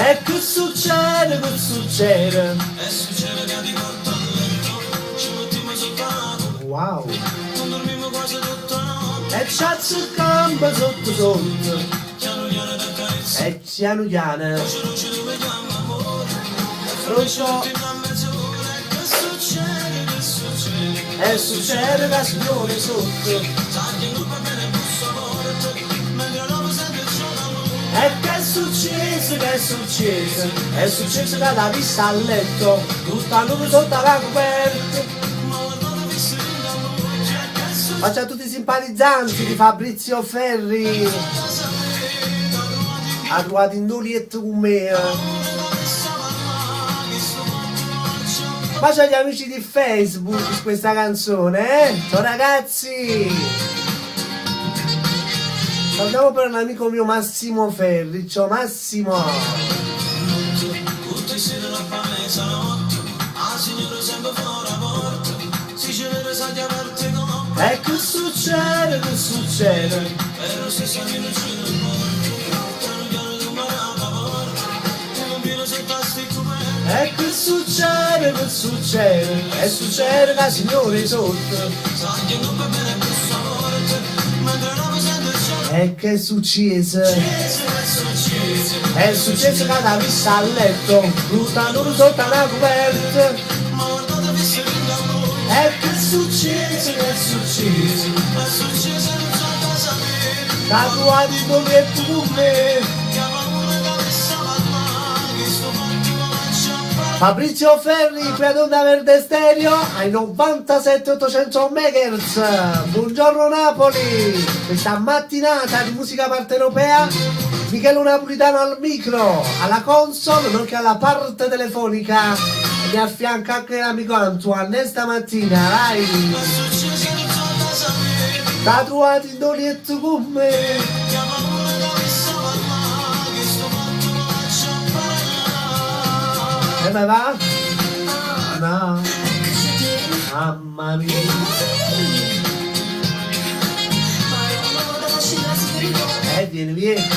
E che succede, che succede? E succede che ti porto a letto, ci mettiamo sotto la copa. Wow. Non dormiamo quasi tutta la notte. E c'azzo gamba sotto sotto. Piano piano da carezza. E piano piano. Voce non ci rivediamo amore. Pronto? Una mezz'ora. E che succede, che succede? E succede la signore sotto. Sai che non va bene busso morto. Mentre l'uomo sente il suo amore. E che è successo, che è successo? È successo che l'ha vista a letto, tutta nuda sotto la coperta. Ma guardate visto in amore. Che succede? Faccia tutti i simpatizzanti di Fabrizio Ferri, Da sapere, da trovati ha trovato in Dolietto con me. Bacia agli amici di Facebook su questa canzone, eh? Ciao ragazzi! Salutiamo per un amico mio Massimo Ferri, ciao Massimo! tutti si la fame salotto. Ah signore sempre fuori la porta. Si ci vede sa di aperte con. E che succede, che succede? Però se siamo in un cielo in morto. Piano piano tu mi apri la porta. Tu non vieni sotto a sti coperti. E che succede, che succede? E succede la signore sotto. Sai che non va bene questo morte. Mentre l'uomo sente il suo. E che è successo? È successo che l'ha vista a letto, tutta nuda sotto la coperta. Ma guardate visto in amore. E che è successo, che è successo? È successo non so cosa dire. Tatuati in Dolietto con me. Fabrizio Ferri, qui ad Onda Verde Stereo, ai 97.800 MHz. Buongiorno Napoli, questa mattinata di musica partenopea. Michele Napolitano al micro, alla console, nonché alla parte telefonica. E mi affianca anche l'amico Antoine stamattina, vai. Tatuati in Dolietto con me. E vai va? No. Mamma mia. Vieni, vieni.